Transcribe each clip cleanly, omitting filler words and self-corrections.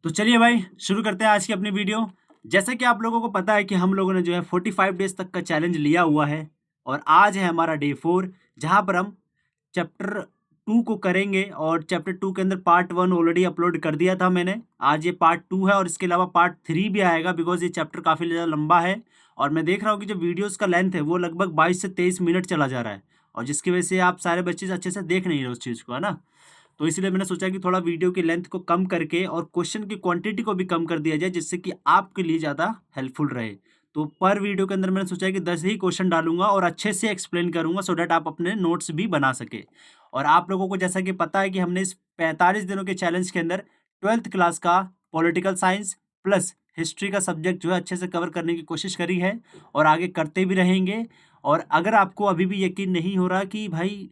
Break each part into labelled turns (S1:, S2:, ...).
S1: तो चलिए भाई शुरू करते हैं आज की अपनी वीडियो। जैसा कि आप लोगों को पता है कि हम लोगों ने जो है 45 डेज तक का चैलेंज लिया हुआ है और आज है हमारा डे 4, जहां पर हम चैप्टर 2 को करेंगे। और चैप्टर 2 के अंदर पार्ट 1 ऑलरेडी अपलोड कर दिया था मैंने। आज ये पार्ट 2 है और इसके अलावा पार्ट 3 भी आएगा, बिकॉज ये चैप्टर काफ़ी ज़्यादा लंबा है। और मैं देख रहा हूँ कि जो वीडियोज़ का लेंथ है वो लगभग 22 से 23 मिनट चला जा रहा है, और जिसकी वजह से आप सारे बच्चे अच्छे से देख नहीं रहे उस चीज़ को, है ना। तो इसलिए मैंने सोचा कि थोड़ा वीडियो की लेंथ को कम करके और क्वेश्चन की क्वांटिटी को भी कम कर दिया जाए, जिससे कि आपके लिए ज़्यादा हेल्पफुल रहे। तो पर वीडियो के अंदर मैंने सोचा है कि 10 ही क्वेश्चन डालूंगा और अच्छे से एक्सप्लेन करूंगा, सो डैट आप अपने नोट्स भी बना सके। और आप लोगों को जैसा कि पता है कि हमने इस 45 दिनों के चैलेंज के अंदर 12th क्लास का पॉलिटिकल साइंस प्लस हिस्ट्री का सब्जेक्ट जो है अच्छे से कवर करने की कोशिश करी है और आगे करते भी रहेंगे। और अगर आपको अभी भी यकीन नहीं हो रहा कि भाई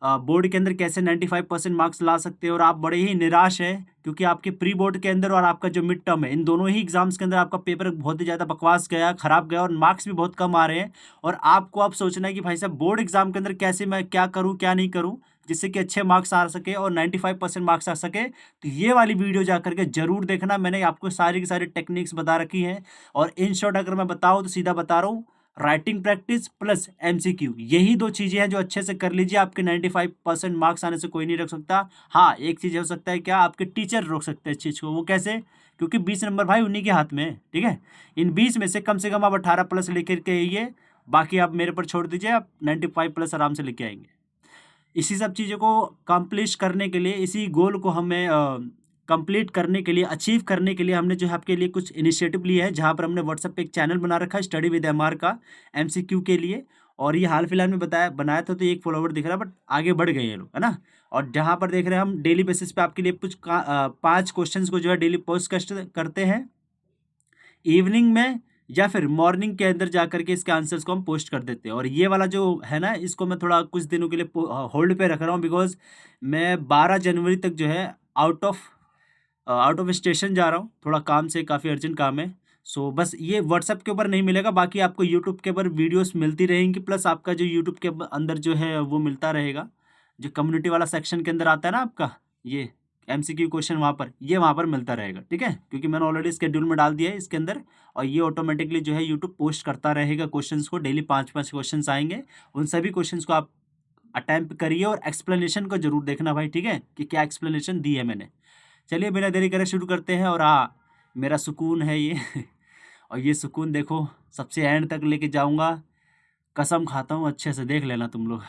S1: बोर्ड के अंदर कैसे 95% मार्क्स ला सकते हैं और आप बड़े ही निराश हैं, क्योंकि आपके प्री बोर्ड के अंदर और आपका जो मिड टर्म है, इन दोनों ही एग्जाम्स के अंदर आपका पेपर बहुत ही ज़्यादा बकवास गया, खराब गया और मार्क्स भी बहुत कम आ रहे हैं। और आपको अब सोचना है कि भाई साहब बोर्ड एग्जाम के अंदर कैसे मैं क्या करूँ क्या नहीं करूँ जिससे कि अच्छे मार्क्स आ सके और 95% मार्क्स आ सके। तो ये वाली वीडियो जा करके जरूर देखना, मैंने आपको सारी की सारी टेक्निक्स बता रखी हैं। और इन शॉर्ट अगर मैं बताऊँ तो सीधा बता रहा हूँ, राइटिंग प्रैक्टिस प्लस एमसीक्यू, यही दो चीजें हैं जो अच्छे से कर लीजिए। आपके 95% मार्क्स आने से कोई नहीं रोक सकता। हाँ, एक चीज हो सकता है, क्या आपके टीचर रोक सकते हैं इस चीज को। वो कैसे? क्योंकि 20 नंबर भाई उन्हीं के हाथ में है, ठीक है। इन 20 में से कम आप 18 प्लस लेकर के आइए, बाकी आप मेरे पर छोड़ दीजिए, आप 95 प्लस आराम से लेके आएंगे। इसी सब चीज़ों को कंप्लीट करने के लिए, इसी गोल को हमें कंप्लीट करने के लिए, अचीव करने के लिए हमने जो है आपके लिए कुछ इनिशिएटिव लिए है, जहाँ पर हमने व्हाट्सएप पे एक चैनल बना रखा है स्टडी विद एमआर का, एमसीक्यू के लिए। और ये हाल फिलहाल में बनाया था, तो एक फॉलोवर दिख रहा है, बट आगे बढ़ गए हैं लोग, है ना। और जहाँ पर देख रहे हैं हम डेली बेसिस पे आपके लिए कुछ 5 क्वेश्चन को जो है डेली पोस्ट करते हैं इवनिंग में, या फिर मॉर्निंग के अंदर जा करके इसके आंसर्स को हम पोस्ट कर देते हैं। और ये वाला जो है ना, इसको मैं थोड़ा कुछ दिनों के लिए होल्ड पे रख रहा हूँ, बिकॉज मैं 12 जनवरी तक जो है आउट ऑफ स्टेशन जा रहा हूँ, थोड़ा काम से, काफ़ी अर्जेंट काम है। सो बस ये व्हाट्सएप के ऊपर नहीं मिलेगा, बाकी आपको यूट्यूब के ऊपर वीडियोस मिलती रहेंगी, प्लस आपका जो यूट्यूब के अंदर जो है वो मिलता रहेगा, जो कम्युनिटी वाला सेक्शन के अंदर आता है ना आपका, ये एमसीक्यू क्वेश्चन वहाँ पर मिलता रहेगा, ठीक है। क्योंकि मैंने ऑलरेडी स्केड्यूल में डाल दिया है इसके अंदर, और ये ऑटोमेटिकली जो है यूट्यूब पोस्ट करता रहेगा क्वेश्चंस को। डेली 5-5 क्वेश्चंस आएंगे, उन सभी क्वेश्चंस को आप अटेम्प्ट करिए और एक्सप्लेनेशन को जरूर देखना भाई, ठीक है, कि क्या एक्सप्लेनेशन दी है मैंने। चलिए बिना देरी करे शुरू करते हैं। और हाँ, मेरा सुकून है ये और ये सुकून देखो सबसे एंड तक लेके जाऊंगा, कसम खाता हूँ, अच्छे से देख लेना तुम लोग।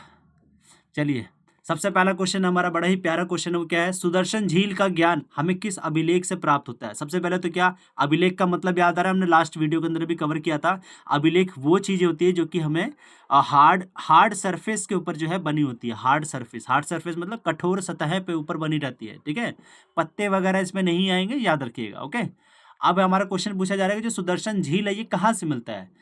S1: चलिए, सबसे पहला क्वेश्चन हमारा बड़ा ही प्यारा क्वेश्चन है, वो क्या है? सुदर्शन झील का ज्ञान हमें किस अभिलेख से प्राप्त होता है? सबसे पहले तो क्या अभिलेख का मतलब याद आ रहा है, हमने लास्ट वीडियो के अंदर भी कवर किया था। अभिलेख वो चीजें होती है जो कि हमें हार्ड सरफेस के ऊपर जो है बनी होती है। हार्ड सरफेस मतलब कठोर सतह पे ऊपर बनी रहती है, ठीक है। पत्ते वगैरह इसमें नहीं आएंगे, याद रखिएगा, ओके। अब हमारा क्वेश्चन पूछा जा रहा है कि जो सुदर्शन झील है ये कहाँ से मिलता है?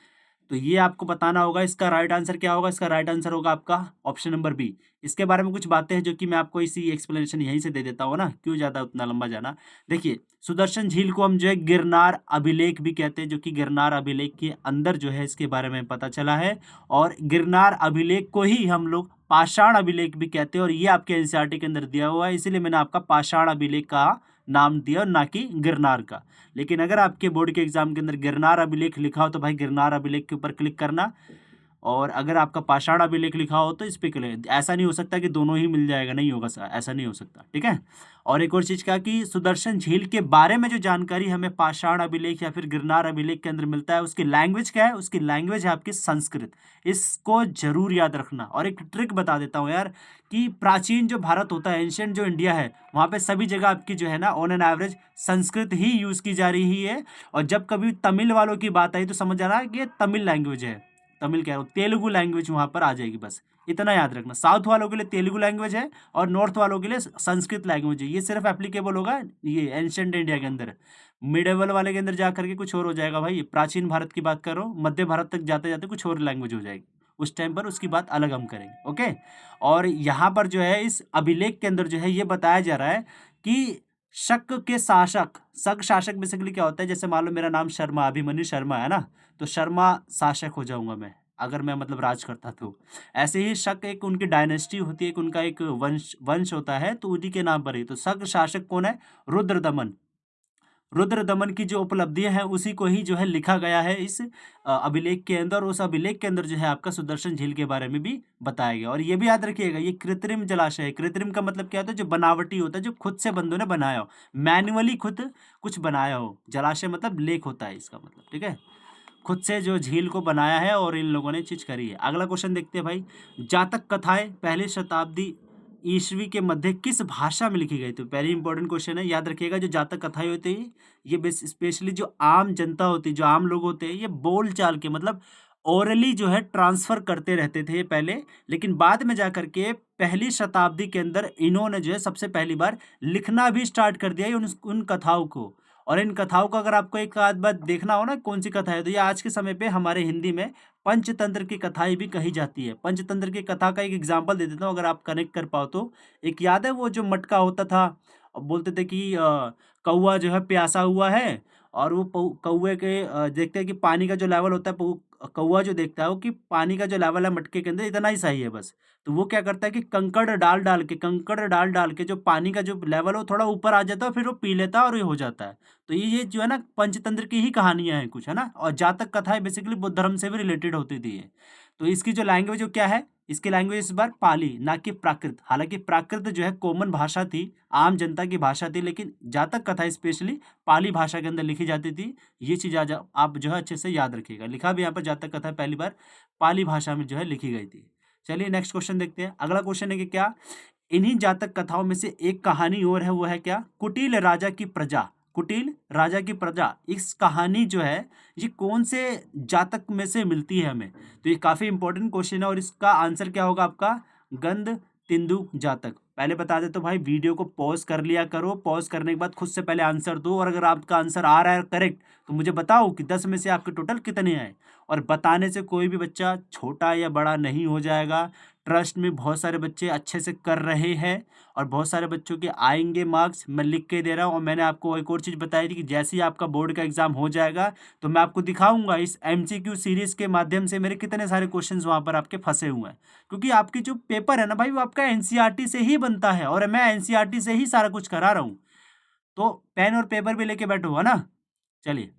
S1: तो ये आपको बताना होगा। इसका राइट आंसर क्या होगा? इसका राइट आंसर होगा आपका ऑप्शन नंबर बी। इसके बारे में कुछ बातें हैं जो कि मैं आपको इसी एक्सप्लेनेशन यहीं से दे देता हूँ ना, क्यों ज़्यादा उतना लंबा जाना। देखिए, सुदर्शन झील को हम जो है गिरनार अभिलेख भी कहते हैं, जो कि गिरनार अभिलेख के अंदर जो है इसके बारे में पता चला है। और गिरनार अभिलेख को ही हम लोग पाषाण अभिलेख भी कहते हैं, और ये आपके एनसीईआरटी के अंदर दिया हुआ है, इसीलिए मैंने आपका पाषाण अभिलेख का नाम दिया और ना कि गिरनार का। लेकिन अगर आपके बोर्ड के एग्जाम के अंदर गिरनार अभिलेख लिखा हो तो भाई गिरनार अभिलेख के ऊपर क्लिक करना, और अगर आपका पाषाण अभिलेख लिखा हो तो इस पे क्लिक। ऐसा नहीं हो सकता कि दोनों ही मिल जाएगा, नहीं होगा सर, ऐसा नहीं हो सकता, ठीक है। और एक और चीज़ क्या कि सुदर्शन झील के बारे में जो जानकारी हमें पाषाण अभिलेख या फिर गिरनार अभिलेख के अंदर मिलता है, उसकी लैंग्वेज क्या है? उसकी लैंग्वेज है आपकी संस्कृत। इसको जरूर याद रखना। और एक ट्रिक बता देता हूँ यार, कि प्राचीन जो भारत होता है, एंशियंट जो इंडिया है, वहाँ पे सभी जगह आपकी जो है ना on an average Sanskrit he use की जा रही है। और जब कभी तमिल वालों की बात आई तो समझ जाना कि ये तमिल लैंग्वेज है, तमिल कह रहा हूँ, तेलुगु लैंग्वेज वहाँ पर आ जाएगी, बस इतना याद रखना। साउथ वालों के लिए तेलुगु लैंग्वेज है और नॉर्थ वालों के लिए संस्कृत लैंग्वेज है। ये सिर्फ एप्लीकेबल होगा ये एंशियंट इंडिया के अंदर। मिडेवल वाले के अंदर जा करके कुछ और हो जाएगा भाई। प्राचीन भारत की बात कर रहा हूँ, मध्य भारत तक जाते जाते कुछ और लैंग्वेज हो जाएगी, उस टाइम पर उसकी बात अलग हम करेंगे, ओके। और यहाँ पर जो है इस अभिलेख के अंदर जो है ये बताया जा रहा है कि शक के शासक, शक शासक बेसिकली क्या होता है? जैसे मान लो मेरा नाम शर्मा, अभिमन्यु शर्मा है ना, तो शर्मा शासक हो जाऊंगा मैं, अगर मैं मतलब राज करता तो। ऐसे ही शक एक उनकी डायनेस्टी होती है, एक उनका एक वंश होता है, तो उन्हीं के नाम पर ही। तो शक शासक कौन है? रुद्रदमन। रुद्र दमन की जो उपलब्धियां हैं उसी को ही जो है लिखा गया है इस अभिलेख के अंदर। उस अभिलेख के अंदर जो है आपका सुदर्शन झील के बारे में भी बताया गया। और ये भी याद रखिएगा, ये कृत्रिम जलाशय है। कृत्रिम का मतलब क्या होता है? जो बनावटी होता है, जो खुद से बंदों ने बनाया हो, मैन्युअली खुद कुछ बनाया हो। जलाशय मतलब लेक होता है इसका मतलब, ठीक है, खुद से जो झील को बनाया है और इन लोगों ने चीज करी है। अगला क्वेश्चन देखते हैं भाई, जातक कथाएं पहली शताब्दी ईस्वी के मध्य किस भाषा में लिखी गई? तो पहली इंपॉर्टेंट क्वेश्चन है, याद रखिएगा। जो जातक कथाएं होती है ये स्पेशली जो आम जनता होती है, जो आम लोग होते हैं, ये बोल चाल के मतलब ओरली जो है ट्रांसफर करते रहते थे पहले, लेकिन बाद में जाकर के पहली शताब्दी के अंदर इन्होंने जो है सबसे पहली बार लिखना भी स्टार्ट कर दिया उन कथाओं को। और इन कथाओं का अगर आपको एक आध बात देखना हो ना कौन सी कथा है, तो ये आज के समय पे हमारे हिंदी में पंचतंत्र की कथाएं भी कही जाती है। पंचतंत्र की कथा का एक एग्जांपल दे देता हूँ, अगर आप कनेक्ट कर पाओ तो। एक याद है वो जो मटका होता था, और बोलते थे कि कौवा जो है प्यासा हुआ है, और वो कौवे के देखते हैं कि पानी का जो लेवल होता है, कौवा जो देखता है वो कि पानी का जो लेवल है मटके के अंदर इतना ही सही है बस। तो वो क्या करता है कि कंकड़ डाल के जो पानी का जो लेवल है वो थोड़ा ऊपर आ जाता है, फिर वो पी लेता है और ये हो जाता है। तो ये जो है ना पंचतंत्र की ही कहानियां हैं कुछ, है ना। और जातक कथाएं बेसिकली बुद्ध धर्म से भी रिलेटेड होती थी ये। तो इसकी जो लैंग्वेज वो क्या है, इसकी लैंग्वेज इस बार पाली, ना कि प्राकृत। हालांकि प्राकृत जो है कॉमन भाषा थी, आम जनता की भाषा थी, लेकिन जातक कथा स्पेशली पाली भाषा के अंदर लिखी जाती थी। ये चीज आज आप जो है अच्छे से याद रखिएगा। लिखा भी यहाँ पर जातक कथा पहली बार पाली भाषा में जो है लिखी गई थी। चलिए नेक्स्ट क्वेश्चन देखते हैं। अगला क्वेश्चन है कि क्या इन्हीं जातक कथाओं में से एक कहानी और है, वो है क्या? कुटिल राजा की प्रजा। कुटिल राजा की प्रजा, इस कहानी जो है ये कौन से जातक में से मिलती है हमें? तो ये काफी इंपॉर्टेंट क्वेश्चन है और इसका आंसर क्या होगा आपका? गंध तिंदु जातक। पहले बता दे तो भाई वीडियो को पॉज कर लिया करो, पॉज करने के बाद खुद से पहले आंसर दो, और अगर आपका आंसर आ रहा है करेक्ट तो मुझे बताओ कि 10 में से आपके टोटल कितने आए। और बताने से कोई भी बच्चा छोटा या बड़ा नहीं हो जाएगा। ट्रस्ट में बहुत सारे बच्चे अच्छे से कर रहे हैं और बहुत सारे बच्चों के आएंगे मार्क्स, मैं लिख के दे रहा हूँ। और मैंने आपको एक और चीज़ बताई थी कि जैसे ही आपका बोर्ड का एग्जाम हो जाएगा तो मैं आपको दिखाऊंगा इस MCQ सीरीज के माध्यम से मेरे कितने सारे क्वेश्चंस वहाँ पर आपके फंसे हुए हैं। क्योंकि आपकी जो पेपर है ना भाई, वो आपका NCERT से ही बनता है और मैं NCERT से ही सारा कुछ करा रहा हूँ। तो पेन और पेपर भी लेके बैठो, है ना। चलिए,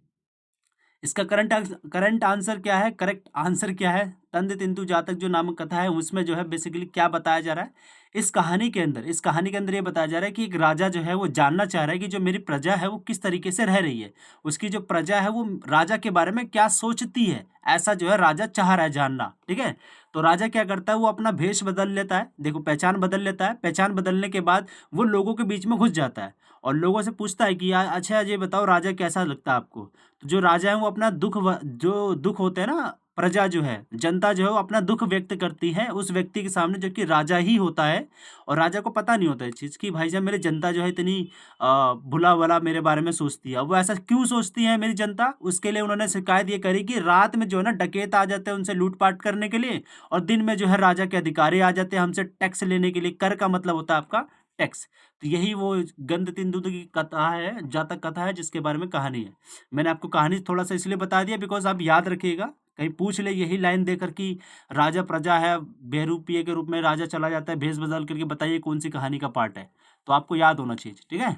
S1: इसका करंट आंसर क्या है? करेक्ट आंसर क्या है? तंद तिंतु जातक जो नामक कथा है उसमें जो है बेसिकली क्या बताया जा रहा है? इस कहानी के अंदर ये बताया जा रहा है कि एक राजा जो है वो जानना चाह रहा है कि जो मेरी प्रजा है वो किस तरीके से रह रही है, उसकी जो प्रजा है वो राजा के बारे में क्या सोचती है, ऐसा जो है राजा चाह रहा है जानना, ठीक है। तो राजा क्या करता है, वो अपना भेष बदल लेता है, देखो पहचान बदल लेता है। पहचान बदलने के बाद वो लोगों के बीच में घुस जाता है और लोगों से पूछता है कि यार अच्छा ये बताओ राजा कैसा लगता है आपको। तो जो राजा है वो अपना जो दुख होते हैं ना, प्रजा जो है, जनता जो है वो अपना दुख व्यक्त करती है उस व्यक्ति के सामने जो कि राजा ही होता है। और राजा को पता नहीं होता है चीज़ कि भाई साहब मेरी जनता जो है इतनी भुला भला मेरे बारे में सोचती है। अब वो ऐसा क्यों सोचती है मेरी जनता, उसके लिए उन्होंने शिकायत ये करी कि रात में जो है ना डकैत आ जाते हैं उनसे लूटपाट करने के लिए, और दिन में जो है राजा के अधिकारी आ जाते हैं हमसे टैक्स लेने के लिए। कर का मतलब होता है आपका टैक्स। तो यही वो गंध तिंदु की कथा है, जातक कथा है, जिसके बारे में कहानी है। मैंने आपको कहानी थोड़ा सा इसलिए बता दिया बिकॉज आप याद रखिएगा, कहीं पूछ ले यही लाइन देकर कि राजा प्रजा है, बेरूपिये के रूप में राजा चला जाता है भेष बदल करके, बताइए कौन सी कहानी का पार्ट है। तो आपको याद होना चाहिए, ठीक है।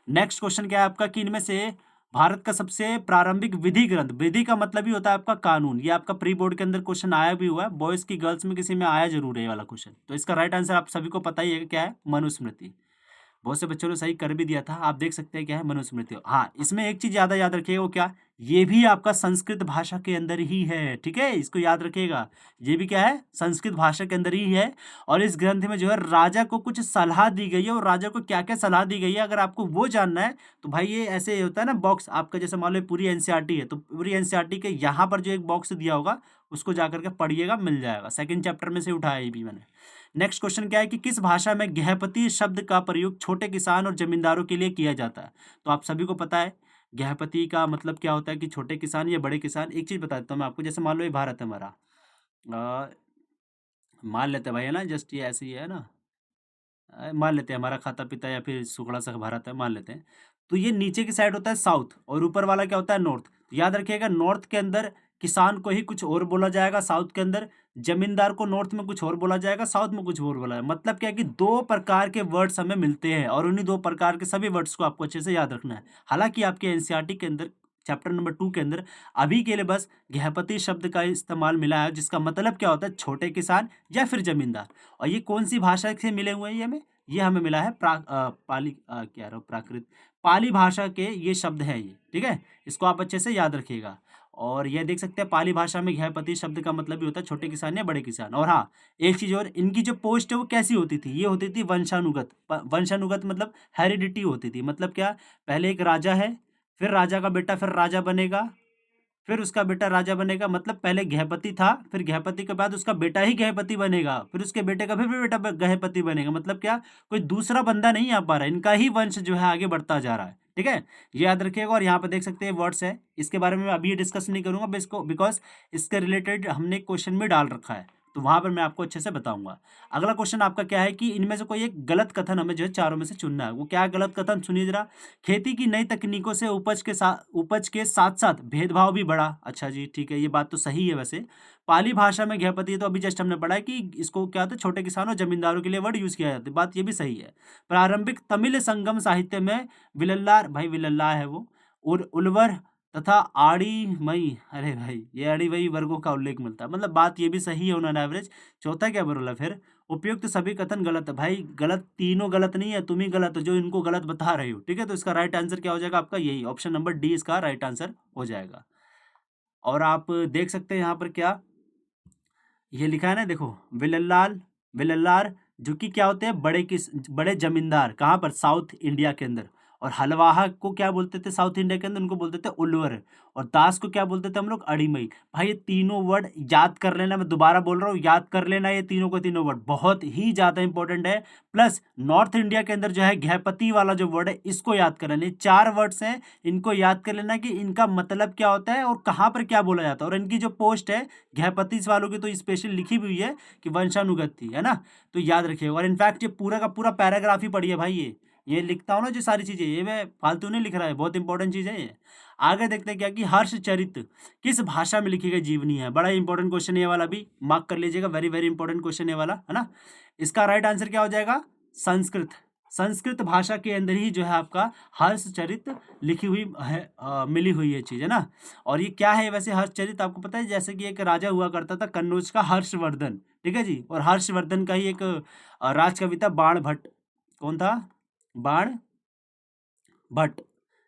S1: नेक्स्ट क्वेश्चन क्या है आपका कि इनमें से भारत का सबसे प्रारंभिक विधि ग्रंथ, विधि का मतलब ही होता है आपका कानून। ये आपका प्री बोर्ड के अंदर क्वेश्चन आया भी हुआ है, बॉयज की गर्ल्स में किसी में आया जरूर है ये वाला क्वेश्चन। तो इसका राइट आंसर आप सभी को पता ही है क्या है, मनुस्मृति। बहुत से बच्चों ने सही कर भी दिया था, आप देख सकते हैं क्या है, मनुस्मृति। हाँ, इसमें एक चीज ज्यादा याद रखिएगा, वो क्या, ये भी आपका संस्कृत भाषा के अंदर ही है, ठीक है, इसको याद रखिएगा। ये भी क्या है, संस्कृत भाषा के अंदर ही है। और इस ग्रंथ में जो है राजा को कुछ सलाह दी गई है, और राजा को क्या क्या सलाह दी गई है अगर आपको वो जानना है तो भाई ये ऐसे होता है ना बॉक्स आपका, जैसे मान लो पूरी NCERT है तो पूरी NCERT के यहाँ पर जो एक बॉक्स दिया होगा उसको जाकर के पढ़िएगा, मिल जाएगा। सेकंड चैप्टर में से उठाया ये भी मैंने। नेक्स्ट क्वेश्चन क्या है कि किस भाषा में गृहपति शब्द का प्रयोग छोटे किसान और जमींदारों के लिए किया जाता है? तो आप सभी को पता है गृहपति का मतलब क्या होता है कि छोटे किसान या बड़े किसान। एक चीज बता देता हूँ मैं आपको, जैसे मान लो ये भारत है हमारा, मान लेते हैं भाई, है ना, जस्ट ये ऐसे ही है ना, मान लेते हैं हमारा खाता पिता या फिर सुखड़ा सा भारत है, मान लेते हैं। तो ये नीचे की साइड होता है साउथ और ऊपर वाला क्या होता है नॉर्थ। तो याद रखिएगा नॉर्थ के अंदर किसान को ही कुछ और बोला जाएगा, साउथ के अंदर जमींदार को नॉर्थ में कुछ और बोला जाएगा, साउथ में कुछ और बोला जाएगा। मतलब क्या है कि दो प्रकार के वर्ड्स हमें मिलते हैं और उन्हीं दो प्रकार के सभी वर्ड्स को आपको अच्छे से याद रखना है। हालांकि आपके एनसीईआरटी के अंदर चैप्टर नंबर 2 के अंदर अभी के लिए बस गृहपति शब्द का इस्तेमाल मिला है, जिसका मतलब क्या होता है छोटे किसान या फिर जमींदार। और ये कौन सी भाषा से मिले हुए हैं ये हमें मिला है पाली भाषा के ये शब्द है ये, ठीक है। इसको आप अच्छे से याद रखिएगा। और ये देख सकते हैं पाली भाषा में गृहपति शब्द का मतलब भी होता है छोटे किसान या बड़े किसान। और हाँ, एक चीज और, इनकी जो पोस्ट है वो कैसी होती थी, ये होती थी वंशानुगत। वंशानुगत मतलब हेरिडिटी होती थी। मतलब क्या, पहले एक राजा है, फिर राजा का बेटा फिर राजा बनेगा, फिर उसका बेटा राजा बनेगा। मतलब पहले गृहपति था, फिर गृहपति के बाद उसका बेटा ही गृहपति बनेगा, फिर उसके बेटे का फिर बेटा गृहपति बनेगा। मतलब क्या, कोई दूसरा बंदा नहीं आ पा रहा है, इनका ही वंश जो है आगे बढ़ता जा रहा है, ठीक है। ये याद रखिएगा। और यहाँ पे देख सकते हैं वर्ड्स है, इसके बारे में मैं अभी डिस्कस नहीं करूंगा इसको, बिकॉज इसके रिलेटेड हमने क्वेश्चन में डाल रखा है, तो वहां पर मैं आपको अच्छे से बताऊंगा। अगला क्वेश्चन आपका क्या है कि इनमें से कोई एक गलत कथन हमें जो है चारों में से चुनना है। वो क्या है गलत कथन, सुनिए जरा। खेती की नई तकनीकों से उपज के साथ साथ भेदभाव भी बढ़ा। अच्छा जी, ठीक है, ये बात तो सही है। वैसे पाली भाषा में गृहपति, तो अभी जस्ट हमने पढ़ा है कि इसको क्या होता है छोटे किसानों जमींदारों के लिए वर्ड यूज किया जाता है, बात ये भी सही है। प्रारंभिक तमिल संगम साहित्य में विलल्लार, भाई विलल्ला है वो, उलवर तथा आड़ीमई, अरे भाई ये आड़ीमई वर्गों का उल्लेख मिलता है। मतलब बात ये भी सही है ऑन एवरेज। चौथा क्या बोला फिर, उपयुक्त सभी कथन गलत है। भाई गलत, तीनों गलत नहीं है, तुम ही गलत हो जो इनको गलत बता रहे हो, ठीक है। तो इसका राइट आंसर क्या हो जाएगा आपका, यही ऑप्शन नंबर डी इसका राइट आंसर हो जाएगा। और आप देख सकते हैं यहाँ पर क्या ये लिखा है ना, देखो विलल्लार जो कि क्या होते हैं बड़े जमींदार, कहाँ पर, साउथ इंडिया के अंदर। और हलवाहा को क्या बोलते थे साउथ इंडिया के अंदर, उनको बोलते थे उल्वर। और दास को क्या बोलते थे हम लोग, अड़ीमई। भाई ये तीनों वर्ड याद कर लेना, मैं दोबारा बोल रहा हूँ, याद कर लेना ये तीनों को तीनों वर्ड बहुत ही ज्यादा इंपॉर्टेंट है। प्लस नॉर्थ इंडिया के अंदर जो है गृहपति वाला जो वर्ड है इसको याद कर लेना। ये 4 वर्ड्स हैं, इनको याद कर लेना कि इनका मतलब क्या होता है और कहाँ पर क्या बोला जाता है। और इनकी जो पोस्ट है गृहपति वालों की तो स्पेशल लिखी हुई है कि वंशानुगत थी, है ना। तो याद रखिएगा। और इनफैक्ट ये पूरा का पूरा पैराग्राफ ही पढ़िए भाई, ये लिखता हूँ ना जो सारी चीजें, ये मैं फालतू नहीं लिख रहा है, बहुत इंपॉर्टेंट चीज है ये। आगे देखते हैं क्या कि हर्षचरित किस भाषा में लिखी गई जीवनी है। बड़ा इंपॉर्टेंट क्वेश्चन ये वाला भी, मार्क कर लीजिएगा, वेरी वेरी इंपॉर्टेंट क्वेश्चन ये वाला, है ना। इसका राइट आंसर क्या हो जाएगा, संस्कृत। संस्कृत भाषा के अंदर ही जो है आपका हर्षचरित लिखी हुई है, मिली हुई है चीज, है ना। और ये क्या है वैसे हर्षचरित, आपको पता है, जैसे कि एक राजा हुआ करता था कन्नौज का, हर्षवर्धन, ठीक है जी। और हर्षवर्धन का ही एक राजकवि था बाण भट्ट। कौन था, बाण भट्ट।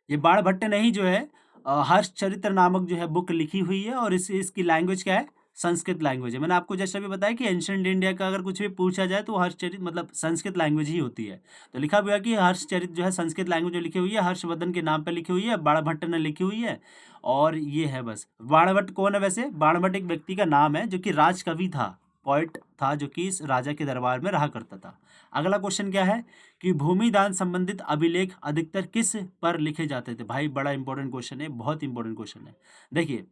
S1: ये बाण भट्ट ने ही जो है हर्षचरित्र नामक जो है बुक लिखी हुई है। और इसकी लैंग्वेज क्या है, संस्कृत लैंग्वेज है। मैंने आपको जस्ट अभी बताया कि एंशिएंट इंडिया का अगर कुछ भी पूछा जाए तो हर्षचरित मतलब संस्कृत लैंग्वेज ही होती है। तो लिखा हुआ है कि हर्षचरित जो है संस्कृत लैंग्वेज में लिखी हुई है, हर्षवर्धन के नाम पर लिखी हुई है, बाणभट्ट ने लिखी हुई है। और ये है बस। बाणभट्ट कौन है वैसे, बाणभट्ट एक व्यक्ति का नाम है जो कि राजकवि था, पोइट था, जो कि इस राजा के दरबार में रहा करता था। अगला क्वेश्चन क्या है कि भूमि दान संबंधित अभिलेख अधिकतर किस पर लिखे जाते थे। भाई बड़ा इंपॉर्टेंट क्वेश्चन है, बहुत इंपॉर्टेंट क्वेश्चन है। देखिए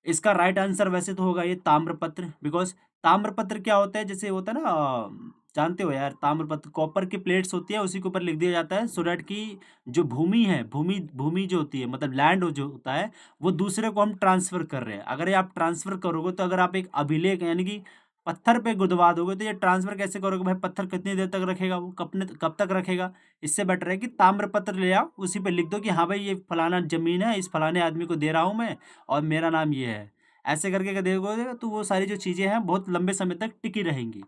S1: इसका राइट आंसर वैसे तो होगा ये ताम्रपत्र, बिकॉज ताम्रपत्र क्या होता है, जैसे होता है ना, जानते हो यार, ताम्रपत्र कॉपर की प्लेट्स होती है, उसी के ऊपर लिख दिया जाता है, सो दैट की जो भूमि है, भूमि जो होती है, मतलब लैंड जो होता है, वो दूसरे को हम ट्रांसफर कर रहे हैं। अगर ये आप ट्रांसफर करोगे तो अगर आप एक अभिलेख यानी कि पत्थर पे गुदवा दोगे तो ये ट्रांसफर कैसे करोगे भाई, पत्थर कितनी देर तक रखेगा वो, कब तक रखेगा। इससे बेटर है कि ताम्रपत्र ले आओ, उसी पे लिख दो कि हाँ भाई ये फलाना जमीन है, इस फलाने आदमी को दे रहा हूँ मैं और मेरा नाम ये है। ऐसे करके अगर देखोगे तो वो सारी जो चीज़ें हैं बहुत लंबे समय तक टिकी रहेंगी।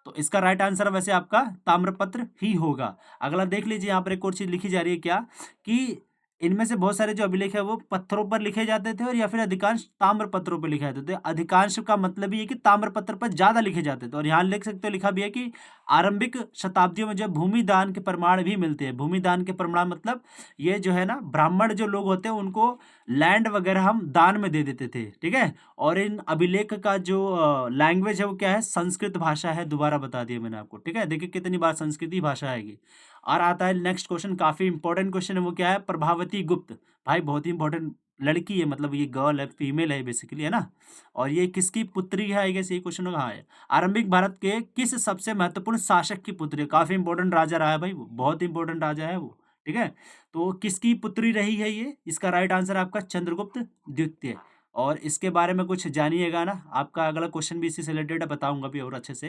S1: तो इसका राइट आंसर वैसे आपका ताम्रपत्र ही होगा। अगला देख लीजिए, यहाँ पर एक और चीज़ लिखी जा रही है क्या कि इनमें से बहुत सारे जो अभिलेख है वो पत्थरों पर लिखे जाते थे और या फिर अधिकांश ताम्र पत्रों पर लिखे जाते थे। अधिकांश का मतलब ये है कि ताम्र पत्र पर ज्यादा लिखे जाते थे। और यहाँ लिख सकते हो, लिखा भी है कि आरंभिक शताब्दियों में जो भूमि दान के प्रमाण भी मिलते हैं। भूमि दान के प्रमाण मतलब ये जो है ना, ब्राह्मण जो लोग होते हैं उनको लैंड वगैरह हम दान में दे देते थे, ठीक है। और इन अभिलेख का जो लैंग्वेज है वो क्या है, संस्कृत भाषा है। दोबारा बता दिया मैंने आपको, ठीक है। देखिए कितनी बार संस्कृत भाषा आएगी। और आता है नेक्स्ट क्वेश्चन, काफी इंपॉर्टेंट क्वेश्चन है, वो क्या है, प्रभावती गुप्त। भाई बहुत ही इंपॉर्टेंट लड़की है, मतलब ये गर्ल है, फीमेल है बेसिकली, है ना। और ये किसकी पुत्री है, आई गेस ये क्वेश्चन होगा। हाँ है, आरंभिक भारत के किस सबसे महत्वपूर्ण शासक की पुत्री है। काफी इंपॉर्टेंट राजा रहा है भाई वो, बहुत इंपॉर्टेंट राजा है वो, ठीक है। तो किसकी पुत्री रही है ये, इसका राइट आंसर आपका चंद्रगुप्त द्वितीय। और इसके बारे में कुछ जानिएगा ना। आपका अगला क्वेश्चन भी इसी से रिलेटेड है, बताऊंगा भी और अच्छे से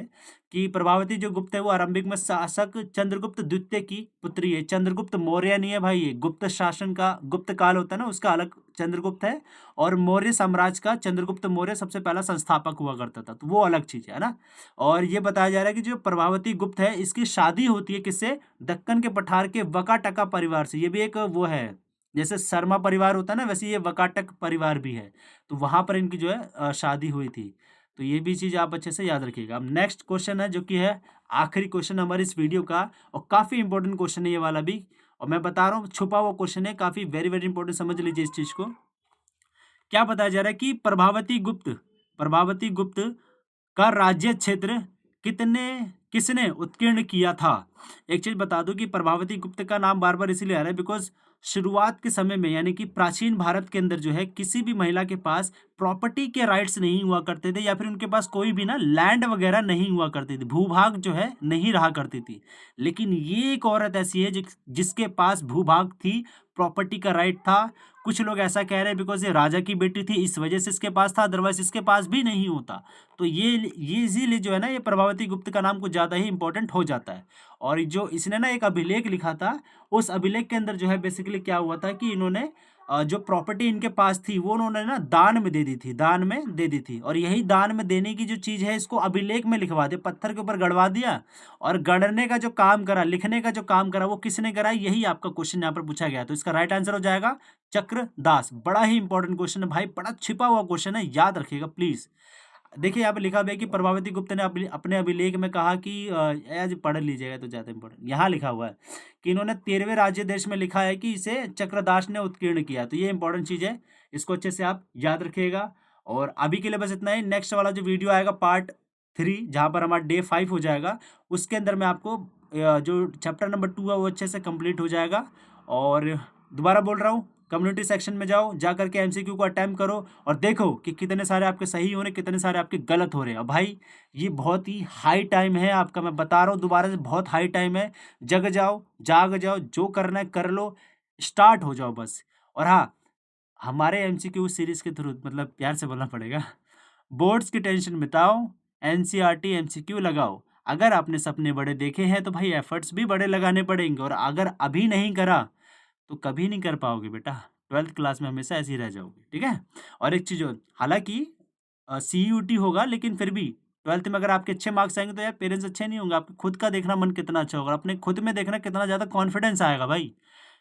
S1: कि प्रभावती जो गुप्त है वो आरंभिक में शासक चंद्रगुप्त द्वितीय की पुत्री है। चंद्रगुप्त मौर्य नहीं है भाई, ये गुप्त शासन का गुप्त काल होता है ना, उसका अलग चंद्रगुप्त है। और मौर्य साम्राज्य का चंद्रगुप्त मौर्य सबसे पहला संस्थापक हुआ करता था, तो वो अलग चीज है ना। और ये बताया जा रहा है कि जो प्रभावती गुप्त है इसकी शादी होती है किससे, दक्कन के पठार के वकाटका परिवार से। ये भी एक वो है, जैसे शर्मा परिवार होता है ना, वैसे ये वकाटक परिवार भी है। तो वहां पर इनकी जो है शादी हुई थी। तो ये भी चीज आप अच्छे से याद रखिएगा। अब नेक्स्ट क्वेश्चन है जो कि है आखिरी क्वेश्चन हमारे इस वीडियो का, और काफी इंपॉर्टेंट क्वेश्चन है ये वाला भी। और मैं बता रहा हूँ छुपा हुआ क्वेश्चन है, काफी वेरी वेरी इंपॉर्टेंट, समझ लीजिए इस चीज को। क्या बताया जा रहा है कि प्रभावती गुप्त का राज्य क्षेत्र किसने उत्कीर्ण किया था। एक चीज बता दूं कि प्रभावती गुप्त का नाम बार बार इसीलिए आ रहा है बिकॉज शुरुआत के समय में, यानी कि प्राचीन भारत के अंदर जो है किसी भी महिला के पास प्रॉपर्टी के राइट्स नहीं हुआ करते थे, या फिर उनके पास कोई भी ना लैंड वगैरह नहीं हुआ करती थी, भूभाग जो है नहीं रहा करती थी। लेकिन ये एक औरत ऐसी है जिसके पास भूभाग थी, प्रॉपर्टी का राइट था। कुछ लोग ऐसा कह रहे हैं बिकॉज ये राजा की बेटी थी इस वजह से इसके पास था, अदरवाइज इसके पास भी नहीं होता। तो ये इजीली जो है ना, ये प्रभावती गुप्त का नाम कुछ ज़्यादा ही इंपॉर्टेंट हो जाता है। और जो इसने ना एक अभिलेख लिखा था, उस अभिलेख के अंदर जो है बेसिकली क्या हुआ था कि इन्होंने जो प्रॉपर्टी इनके पास थी वो उन्होंने ना दान में दे दी थी, दान में दे दी थी। और यही दान में देने की जो चीज़ है इसको अभिलेख में लिखवा दे, पत्थर के ऊपर गड़वा दिया। और गढ़ने का जो काम करा, लिखने का जो काम करा, वो किसने करा, यही आपका क्वेश्चन यहाँ पर पूछा गया। तो इसका राइट आंसर हो जाएगा चक्रदास। बड़ा ही इंपॉर्टेंट क्वेश्चन है भाई, बड़ा छिपा हुआ क्वेश्चन है, याद रखिएगा प्लीज। देखिए यहाँ पे लिखा हुआ है कि प्रभावती गुप्त ने अपने अभिलेख में कहा कि आज पढ़ लीजिएगा तो ज़्यादा इंपॉर्टेंट, यहाँ लिखा हुआ है कि इन्होंने 13वें राज्य देश में लिखा है कि इसे चक्रदास ने उत्कीर्ण किया। तो ये इंपॉर्टेंट चीज़ है, इसको अच्छे से आप याद रखिएगा। और अभी के लिए बस इतना ही। नेक्स्ट वाला जो वीडियो आएगा पार्ट 3, जहाँ पर हमारा डे 5 हो जाएगा, उसके अंदर मैं आपको जो चैप्टर नंबर 2 है वो अच्छे से कंप्लीट हो जाएगा। और दोबारा बोल रहा हूँ, कम्युनिटी सेक्शन में जाओ, जा करके एमसीक्यू को अटेम्प्ट करो और देखो कि कितने सारे आपके सही हो रहे, कितने सारे आपके गलत हो रहे हैं। भाई ये बहुत ही हाई टाइम है आपका, मैं बता रहा हूँ दोबारा से, बहुत हाई टाइम है। जग जाओ, जाग जाओ, जो करना है कर लो, स्टार्ट हो जाओ बस। और हाँ, हमारे एमसीक्यू सीरीज के थ्रू, मतलब प्यार से बोलना पड़ेगा, बोर्ड्स की टेंशन मिटाओ, एनसीईआरटी एमसीक्यू लगाओ। अगर आपने सपने बड़े देखे हैं तो भाई एफर्ट्स भी बड़े लगाने पड़ेंगे, और अगर अभी नहीं करा तो कभी नहीं कर पाओगे बेटा। 12th क्लास में हमेशा ऐसे ही रह जाओगे, ठीक है। और एक चीज़ और, हालांकि CUT होगा, लेकिन फिर भी 12th में अगर आपके अच्छे मार्क्स आएंगे तो यार पेरेंट्स अच्छे नहीं होंगे, आपको खुद का देखना मन कितना अच्छा होगा, अपने खुद में देखना कितना ज़्यादा कॉन्फिडेंस आएगा भाई।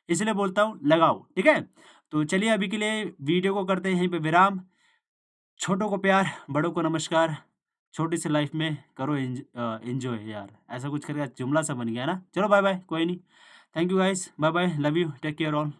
S1: इसलिए बोलता हूँ लगाओ, ठीक है। तो चलिए अभी के लिए वीडियो को करते हैं यहीं पे विराम। छोटों को प्यार, बड़ों को नमस्कार। छोटी सी लाइफ में करो एंजॉय यार, ऐसा कुछ करके जुमला सा बन गया ना। चलो बाय बाय, कोई नहीं। Thank you guys, bye bye, love you, take care all.